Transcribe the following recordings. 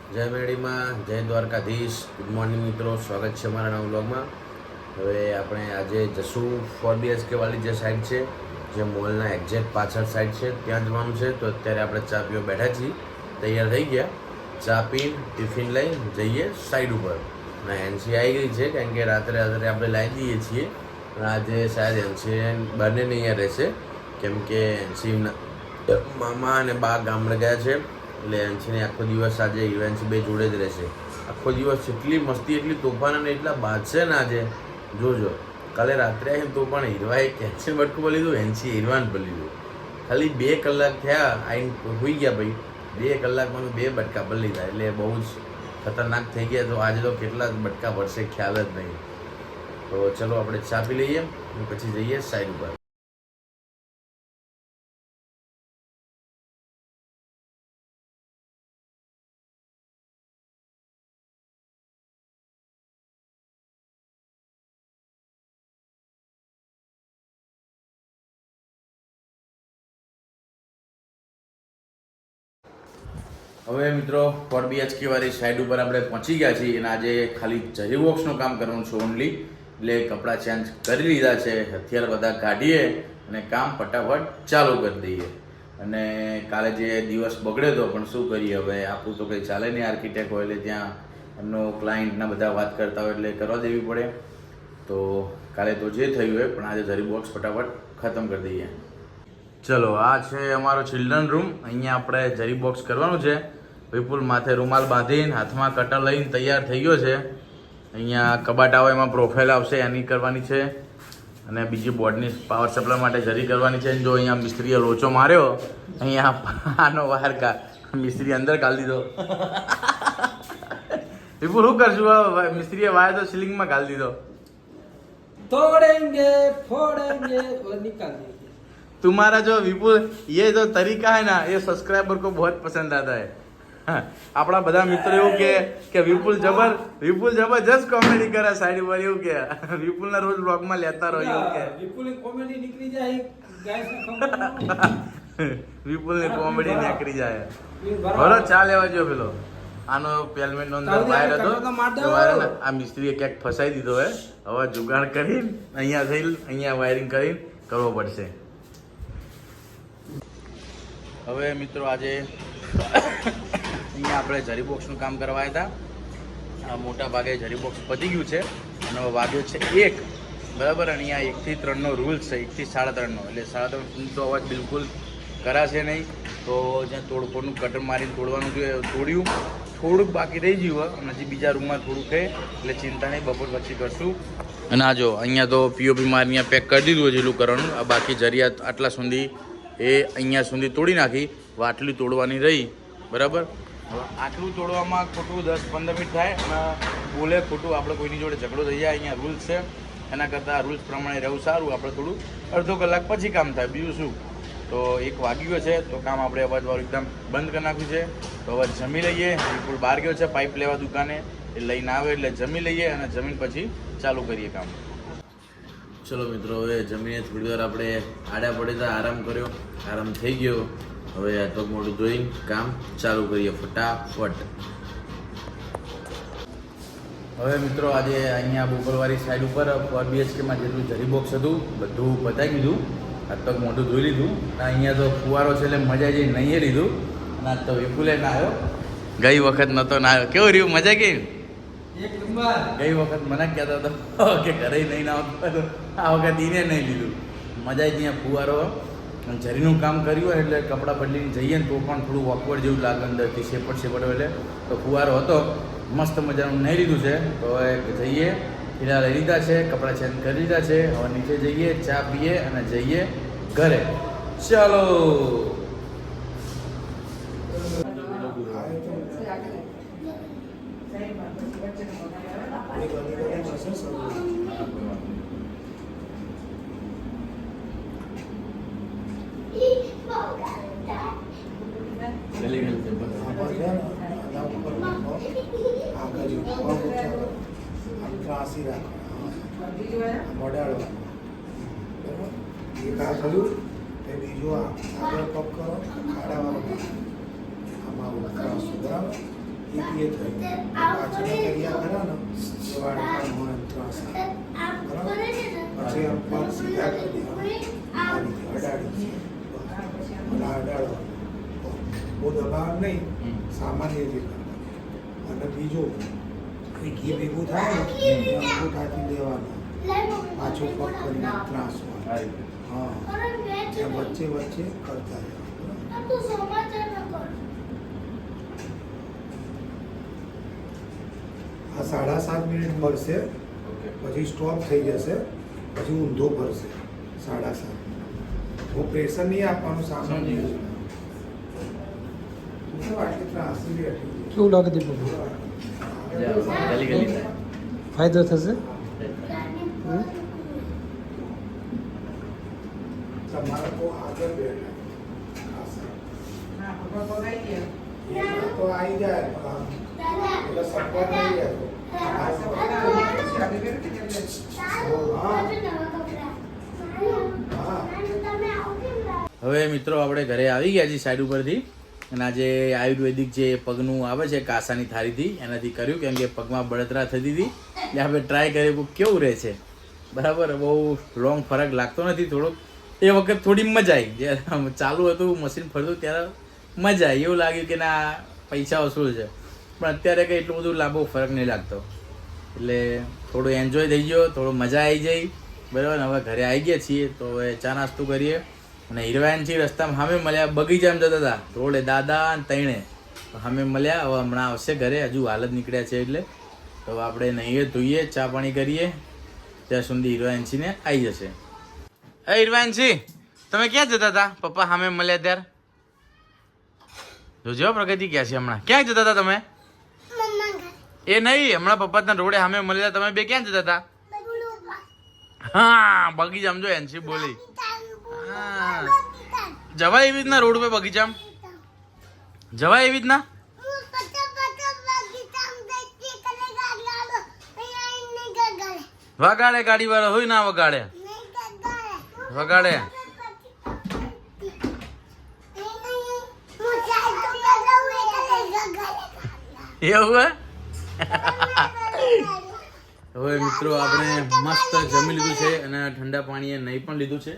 જય મેરડીમાં, જય Dwarkadhish. Good morning મિત્રો, સ્વાગત છે મારા નવા વ્લોગમાં. હવે આપણે આજે જશું 4BHK વાળી જે સાઈડ છે, જે મોલના એક્ઝેક્ટ પાછળ સાઈડ છે, ત્યાં જવાનું છે. તો અત્યારે આપણે ચા પીવા બેઠા છીએ, તૈયાર થઈ ગયા. ચા પીને ટિફિન લઈ જઈએ સાઈડ ઉપર. અને એનસી આવી ગઈ છે, કારણ કે રાત્રે આપણે લાવી દઈએ છીએ. પણ આજે શાયદ એનસી બંને અહીંયા રહેશે, કેમ કે એનસી મામા અને બા ગામડે ગયા છે. એટલે એનસીને આખો દિવસ આજે યુએનસી બે જોડે જ રહેશે. આખો દિવસ એટલી મસ્તી, એટલી તોફાન અને એટલા બાદશે ને આજે જોજો. કાલે રાત્રે આવીને તો પણ હીરવાએ કેન્સલ બટકું બોલી દીધું, એનસી હીરવાન બોલી દીધું. ખાલી 2 કલાક થયા આવીને હોઈ ગયા ભાઈ. 2 કલાકમાં 2 બટકા ભરી લીધા, એટલે બહુ જ ખતરનાક થઈ ગયા. તો આજે તો કેટલા બટકા ભરશે ખ્યાલ જ નહીં. તો ચલો આપણે ચા પી લઈએ અને પછી જઈએ સાઈડ ઉપર. હવે મિત્રો 4BHK વાળી સાઈડ ઉપર આપણે પહોંચી ગયા છીએ અને આજે ખાલી જરી બોક્સનું કામ કરવાનું છે ઓનલી. એટલે કપડાં ચેન્જ કરી લીધા છે, હથિયાર બધા કાઢીએ અને કામ ફટાફટ ચાલુ કરી દઈએ. અને કાલે જે દિવસ બગડ્યો હતો, પણ શું કરીએ હવે, આપણું તો કંઈ ચાલે નહીં. આર્કિટેક્ટ હોય એટલે ત્યાં એમનો ક્લાયન્ટના બધા વાત કરતા હોય એટલે કરવા દેવી પડે. તો કાલે તો જે થયું હોય, પણ આજે જરી બોક્સ ફટાફટ ખતમ કરી દઈએ. ચલો, આ છે અમારો ચિલ્ડ્રન રૂમ. અહીંયા આપણે જરી બોક્સ કરવાનું છે. વિપુલ માથે રૂમાલ બાંધીને હાથમાં કટર લઈને તૈયાર થઈ ગયો છે. અહીંયા કબાટ આવે એમાં પ્રોફાઇલ આવશે, એની કરવાની છે. અને બીજી બોર્ડની પાવર સપ્લાય માટે જરી કરવાની છે. જો અહીંયા મિસ્ત્રીએ લોચો માર્યો, અહીંયા આનો વાયર મિસ્ત્રી અંદર કાઢી દીધો. વિપુલ શું કરશું? મિસ્ત્રીએ વાયર તો સીલિંગમાં કાઢી દીધો. तोड़ेंगे फोड़ेंगे और निकाल देंगे. तुम्हारा जो विपुल ये जो तरीका है ना, ये सब्सक्राइबर को बहुत पसंद आता है. આપણા બધા મિત્રો એવું કે વિપુલ જબરજસ્ત કોમેડી કરે સાઈડ પર, એવું કે વિપુલના રોજ બ્લોગમાં લેતા રહો, એવું કે વિપુલની કોમેડી નીકળી જાય, ગાઈસ વિપુલની કોમેડી નીકળી જાય. બરો ચા લેવા જો પેલો આનો પેલમેન્ટ નો અંદર વાયર હતો, આ મિસ્ત્રીએ ક્યાંક ફસાઈ દીધો હે. હવે જુગાડ કરીને અહીંયા વાયરિંગ કરીને કરવો પડશે. હવે મિત્રો આજે અહીંયા આપણે જરી બોક્સનું કામ કરવા આવ્યા હતા. મોટા ભાગે જરી બોક્સ પતી ગયું છે અને વાગ્યો છે 1 બરાબર. અને અહીંયા 1 થી 3 નો રૂલ છે, 1 થી 3.5 નો. એટલે 3.5 સુધી તો અવાજ બિલકુલ કરાશે નહીં. તો જ્યાં તોડફોડનું કટર મારીને તોડવાનું જોઈએ, તોડ્યું. થોડુંક બાકી રહી ગયું અને હજી બીજા રૂમમાં થોડુંક છે, એટલે ચિંતા નહીં, બપોર પછી કરશું. અને આ જો અહીંયા તો પીઓપી મારી અહીંયા પેક કરી દીધું છે, એટલું કરવાનું. આ બાકી જરિયાત આટલા સુધી એ અહીંયા સુધી તોડી નાખી, આટલી તોડવાની રહી બરાબર. હવે આટલું તોડવામાં ખોટું 10-15 મિનિટ થાય અને બોલે ખોટું આપણે કોઈની જોડે ઝઘડો થઈ જાય. અહીંયા રૂલ્સ છે, એના કરતાં રૂલ્સ પ્રમાણે રહેવું સારું. આપણે થોડું અડધો કલાક પછી કામ થાય, બીજું શું. તો 1 વાગી ગયો છે, તો કામ આપણે અવાજવાળું એકદમ બંધ કરી નાખ્યું છે. તો હવે જમી લઈએ. બિલકુલ બહાર ગયો છે પાઇપ લેવા દુકાને, એ લઈને આવે એટલે જમી લઈએ અને જમીન પછી ચાલુ કરીએ કામ. ચલો મિત્રો, હવે જમીને થોડી વાર આપણે આડા પડે તો આરામ કર્યો, આરામ થઈ ગયો. હવે આ તો મોઢું ધોઈને કામ ચાલુ કરીએ ફટાફટ. હવે મિત્રો આજે અહીંયા બોપલવાળી સાઈડ ઉપર 4BHKમાં જેટલું જરી બોક્સ હતું બધું પતાવી દીધું. આજ તો મોઢું ધોઈ લીધું. અહીંયા તો ફુવારો છે એટલે મજા જઈ નહીં લીધું. અને આજ તો વિપુલે ના આવ્યો, ગઈ વખત નહોતો ના આવ્યો. કેવું રહ્યું? મજા ગઈ? એક નંબર. ગઈ વખત મને કહેતો હતો કે ઘરે નહીં ના આવતો, આ વખત એને નહીં લીધું. મજા ત્યાં ફુવારો જરીનું કામ કર્યું હોય એટલે કપડાં બદલીને જઈએ ને તો પણ થોડું ઓકવર્ડ જેવું લાગે અંદરથી, શેપટ એટલે. તો ફુવારો હતો મસ્ત મજાનું નહીં લીધું છે. તો હવે જઈએ, ફિલહાલ લઈ લીધા છે, કપડાં ચેન્જ કરી લીધા છે. હવે નીચે જઈએ, ચા પીએ અને જઈએ ઘરે. ચાલો. બીજું આગળ પગ કરો, ખાડાવાળો આમાં સુધારો, એ થયું પાછળ તૈયાર કર્યા ને એ વાળા હોય ત્રાસ બરાબર પછી આમ પગ સીધા કરી દેવા અડાડી અડાડવા બહુ દબાવ નહીં સામાન્ય રીતે કરવાનું અને બીજું એ ઘી ભેગું થાય ને એ અંગૂઠાથી લેવાનું પાછો પગ કરીને ત્રાસવાનું હા ત્યાં વચ્ચે વચ્ચે કરતા રહેવાનું આ 7.5 મિનિટ મળશે પછી સ્ટોપ થઈ જશે પછી ઊંધો ભરશે 7.5 બહુ પ્રેશર નહીં આપવાનું સામાન્ય આટલી ત્રાસી બેઠી કેવું લાગે દીપક ગલી ગલી થાય. ફાયદો થશે તમારે તો આગળ બેઠા તો આવી જાય એટલે સપોર્ટ નહીં રહેતો હવે મિત્રો આપણે ઘરે આવી ગયા છીએ સાઈડ ઉપરથી અને આજે આયુર્વેદિક જે પગનું આવે છે કાસાની થાળીથી એનાથી કર્યું કેમ કે પગમાં બળતરા થતી હતી એટલે આપણે ટ્રાય કર્યું કે કેવું રહે છે બરાબર. બહુ લોંગ ફરક લાગતો નથી. થોડોક એ વખત થોડી મજા આવી જ્યારે ચાલુ હતું મશીન ફરતું ત્યારે મજા આવી એવું લાગ્યું કે ના પૈસા વસૂલ છે પણ અત્યારે કંઈ એટલું બધું લાંબો ફરક નહીં લાગતો એટલે થોડું એન્જોય થઈ ગયો થોડું મજા આવી જઈ બરાબર. હવે ઘરે આવી ગયા છીએ તો હવે ચા નાસ્તો કરીએ અને હિરવાનથી રસ્તામાં સામે મળ્યા બગીચામાં જતા હતા રોડે દાદા અને તૈણે તો સામે મળ્યા. હવે હમણાં આવશે ઘરે હજુ હાલ જ નીકળ્યા છે એટલે તો આપણે નહીએ ધોઈએ ચા પાણી કરીએ ત્યાં સુધી હિરવાનસીને આવી જશે. એ હિરવાનસી તમે ક્યાં જતા હતા પપ્પા સામે મળ્યા ત્યારે જોજો પ્રગતિ ક્યાં છે હમણાં ક્યાં જતા હતા તમે એ નહીં હમણાં પપ્પા તને રોડે સામે મળ્યા તમે બે ક્યાં જતા હતા હા બગીચામાં જો એનસી બોલી હા જવાય એવી રીતના રોડ પે બગીચામાં જવાય એવી રીતના વગાડે ગાડી વાળો હોય ના વગાડે વગાડે એવું હવે મિત્રો આપણે મસ્ત જમી લીધું છે અને ઠંડા પાણીએ નહીં પણ લીધું છે.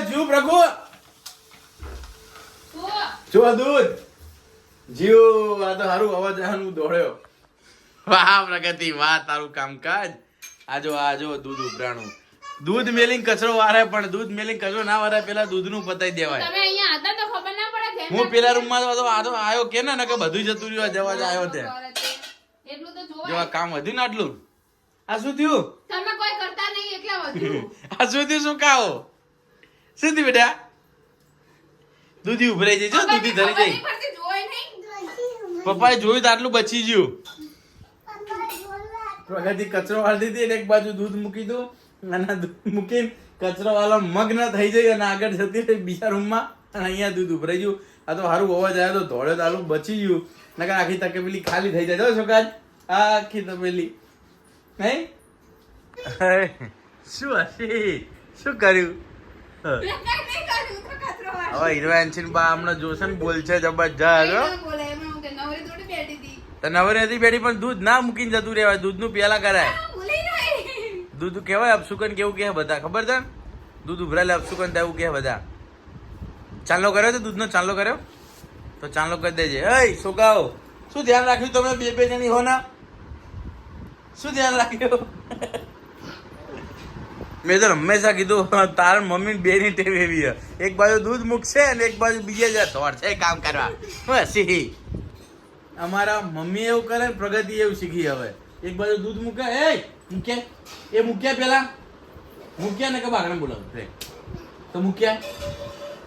જીવ પ્રભુ જો દૂધ જીવ આ તો સારું અવાજ આનું દોડ્યો. વાહ પ્રગતિ વાહ તારું કામકાજ આજો દૂધ ઉભરાણું દૂધ મેલિંગ કચરો વારે પણ દૂધ મેલિંગ કચરો ના વારે પેલા દૂધનું પતાઈ દેવાય. તમે અહીંયા હતા તો ખબર ના પડે હું પેલા રૂમમાં તો આવ્યો કે ને કે બધું જતું રહ્યું જવા જ આવ્યો તે એટલું તો જોવાય. જેવા કામ વધ્યું ને આટલું આ શું થયું તમે કોઈ કરતા નહીં એટલે વધ્યું. આ શું થયું શું કાવો શું થયું બેટા દૂધી ઉભરાઈ જઈ જો દૂધી ધરી જઈ ખબર નહીં પડતી, જોઈ નહીં. પપ્પાએ જોયું તો આટલું બચી ગયું. પ્રગતિ કચરો વાળી દીધી એક બાજુ દૂધ મૂકી દઉં અને દૂધ મૂકીને કચરો વાળો મગ્ન થઈ જાય અને આગળ જતી રહી બીજા રૂમમાં અને અહીંયા દૂધ ઉભરાઈ ગયું. આ તો સારું અવાજ આવ્યો તો ધોળે તો આલું બચી ગયું નકર આખી તકેલી ખાલી થઈ જાય છોકરા આખી તપેલી નહીં શું હસી શું કર્યું મેં કાંઈ નહીં કર્યું, તો કચરો વાળો. હવે હિરવાનસિંહ બા હમણાં જોશે ને બોલશે જબરજસ્ત કંઈ ના બોલે, એમાં હું કે નવરી થોડી બેઠી હતી. તો નવરી નથી બેઠી પણ દૂધ ના મૂકીને જતું રહેવાય દૂધનું પેલા કરાય આ ભૂલી નહીં. દૂધ કહેવાય અપસુકન કેવું કહે બધા ખબર છે દૂધ ઉભરાલે અપસુકન એવું કહે બધા. ચાંદલો કર્યો તો દૂધનો ચાંદલો કર્યો તો ચાંદલો કરી દેજે. એ છોકરાઓ શું ધ્યાન રાખ્યું તમે બે જણી હો ના શું ધ્યાન રાખ્યું મેં તો હંમેશા કીધું તારા મમ્મી બે ની ટેવ એવી છે એક બાજુ દૂધ મૂકશે અને એક બાજુ બીજે જ દોડશે કામ કરવા બસ અમારા મમ્મી એવું કરે ને પ્રગતિ એવું શીખી હવે એક બાજુ દૂધ મૂકે એ મૂક્યા પેલા મૂક્યા ને કે બાગડા બોલાવ તો મૂક્યા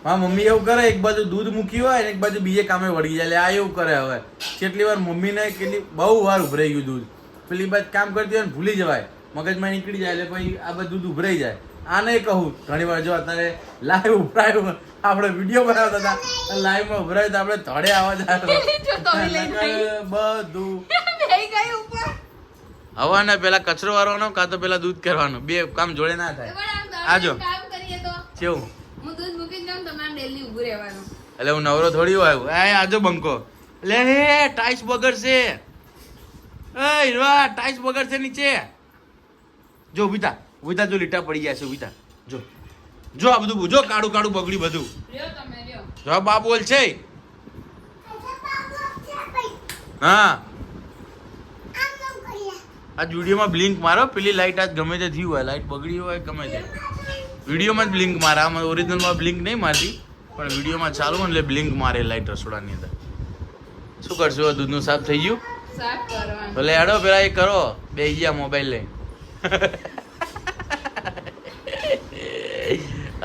હા મમ્મી એવું કરે એક બાજુ દૂધ મૂકી હોય ને એક બાજુ બીજે કામે વળી જાય આ એવું કરે હવે કેટલી વાર મમ્મીને કેટલી બહુ વાર ઉભરાઈ ગયું દૂધ પેલી બાજુ કામ કરતી હોય ને ભૂલી જવાય મગજમાં નીકળી જાય એટલે પછી આ બધું દૂધ ઉભરાઈ જાય આ નહીં કહું ઘણી વાર જો અત્યારે લાઈવ ઉભરાયું આપણે વિડીયો બનાવતા હતા લાઈવમાં ઉભરાયું તો આપણે ધડે અવાજ આવ્યો બધું બેહી ગઈ ઉપર. હવાને પેલા કચરો વાળવાનો કાં તો પેલા દૂધ કરવાનું બે કામ જોડે ના થાય. પણ આમ આજો. કામ કરીએ તો કેવું હું દૂધ મૂકીને જાઉં તમારે ડેલી ઊભું રહેવાનું. એટલે હું નવરો થોડી આવ્યો આજો બંકો લે હે ટાઈસ બગડશે. એ હીરવા ટાઈસ બગડશે નીચે. જો ઉભી થા જો લીટા પડી ગયા છે ઉભી થા. જો આ બધું જો કાળું કાળું બગડ્યું બધું. લ્યો તમે લ્યો. જો બા બોલ છે. હા આ વિડીયોમાં બ્લિંક મારો. પેલી લાઈટ આજ ગમે તે થયું હોય, લાઈટ બગડી હોય ગમે તે, વિડીયોમાં જ બ્લિંક મારે. આમાં ઓરિજિનલમાં બ્લિંક નહીં મારતી, પણ વિડીયોમાં ચાલુ હોય એટલે બ્લિંક મારે લાઈટ રસોડાની અંદર. શું કરશું? આ દૂધનું સાફ થઈ ગયું? સાફ કરવાનું. ભલે હેડો પેલા એ કરો, બે ગયા મોબાઈલ લઈ.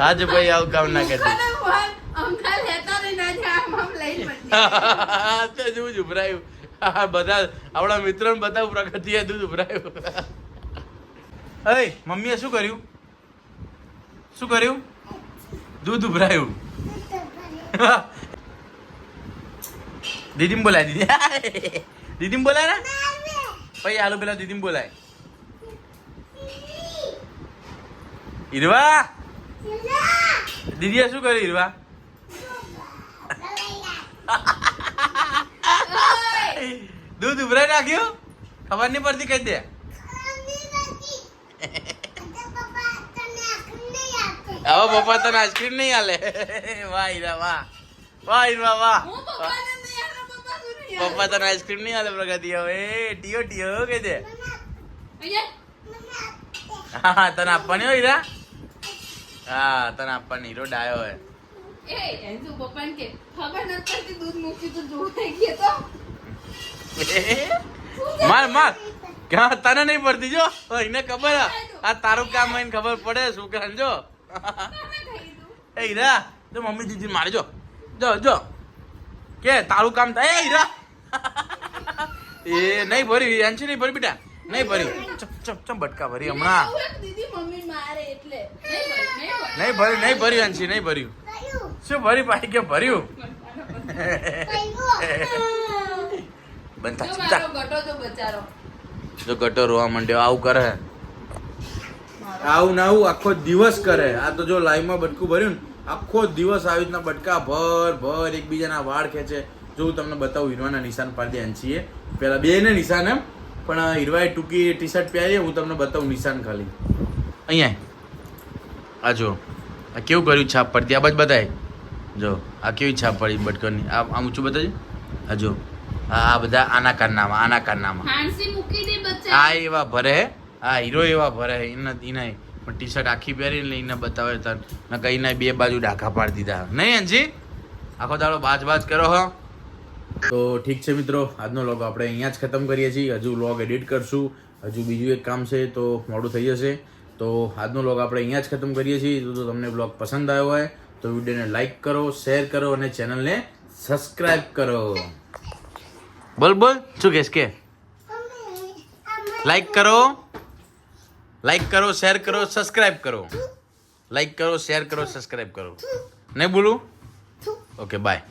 આજે ભાઈ આવું કામ ના કરતી. અમથા લેતા નહીં ના છે આમ લઈ પડતી. તો દૂધ ઉભરાયું. બધા આપણા મિત્રોને બધા પ્રગતિએ દૂધ ઉભરાયું. અરે મમ્મીએ શું કર્યું? શું કર્યું? દૂધ ઉભરાયું. દીદી બોલાય. દીદી બોલાય ને ભાઈ હાલો પેલા દીદી બોલાય. હીરવા દીદીએ શું કર્યું? હીરવા દૂધ ઉભરાઈ નાખ્યું? ખબર નહીં પડતી કહી દે. હવે પપ્પા તને આઈસ્ક્રીમ નહીં હાલે. વાહ હીરા વાહ. વાહ હીરવા વાહ. હું પપ્પાને નહીં આલો, પપ્પા શું નહીં આલે? પપ્પા તને આઈસ્ક્રીમ નહીં હાલે પ્રગતિ. હવે ટીયો ટીયો કહી દે. અહીંયા હા તને આપવાની હોય હીરા. હા તને આપવાની. હીરો ડાયો હોય. એ એન્જુ પપ્પાને કે ખબર નથી પડતી દૂધ મૂકી તો જોઈ ગયો તો. માર માર ક્યાં તને નહીં પડતી જો. એને ખબર આ તારું કામ હોય ને ખબર પડે છોકરાને. જો એ હીરા તો મમ્મી દીદી મારે જો જો કે તારું કામ થાય. એ હીરા એ નહીં ભર્યું અંશી નહીં ભર્યું બેટા. નહીં ભર્યું. ચમ બટકા ભરી હમણાં. દીદી મમ્મી મારે એટલે નહીં ભર્યું અંશી નહીં ભર્યું. શું ભરી પાછી કે ભર્યું? બંધ જો થા. મારો ગટો તો બચારો. જો ગટો રોવા માંડ્યો. આવું કરે આવું ના આવું આખો દિવસ કરે. આ તો જો લાઈવમાં બટકું ભર્યું ને આખો દિવસ આવી રીતના બટકા ભર એકબીજાના વાળ ખેંચે. જો હું તમને બતાવું હીરવાના નિશાન પાડી દે છીએ. પેલા બે ને નિશાન એમ, પણ હીરવાએ ટૂંકી ટી શર્ટ પહેરી. હું તમને બતાવું નિશાન ખાલી. અહીંયા આ જો આ કેવું કર્યું છાપ પડતી. આ બાજુ બતાય જો આ કેવી છાપ પડી બટકરની. આ ઊંચું બતાવજો. આ જો આ બધા આના કારનામાં હાંસી મૂકી દે બચ્ચા. આ એવા ભરે. આ હીરો એવા ભરે. એને પણ ટી શર્ટ આખી પહેરીને એને બતાવે તને કઈ બે બાજુ ડાઘા પાડી દીધા. નહીં અંજી આખો દાડો બાજ કરો હો. તો ઠીક છે મિત્રો, આજનો વ્લોગ આપણે અહીંયા જ ખતમ કરીએ છીએ. હજુ વ્લોગ એડિટ કરશું. હજુ બીજું એક કામ છે તો મોડું થઈ જશે. તો આજનો વ્લોગ આપણે અહીંયા જ ખતમ કરીએ છીએ. તો તમને વ્લોગ પસંદ આવ્યો હોય તો વિડીયોને લાઈક કરો, શેર કરો અને ચેનલને સબસ્ક્રાઈબ કરો. બોલ શું કહેશ કે? લાઈક કરો, શેર કરો, સબસ્ક્રાઈબ કરો. લાઈક કરો, શેર કરો, સબસ્ક્રાઈબ કરો. નહીં બોલું? Okay bye.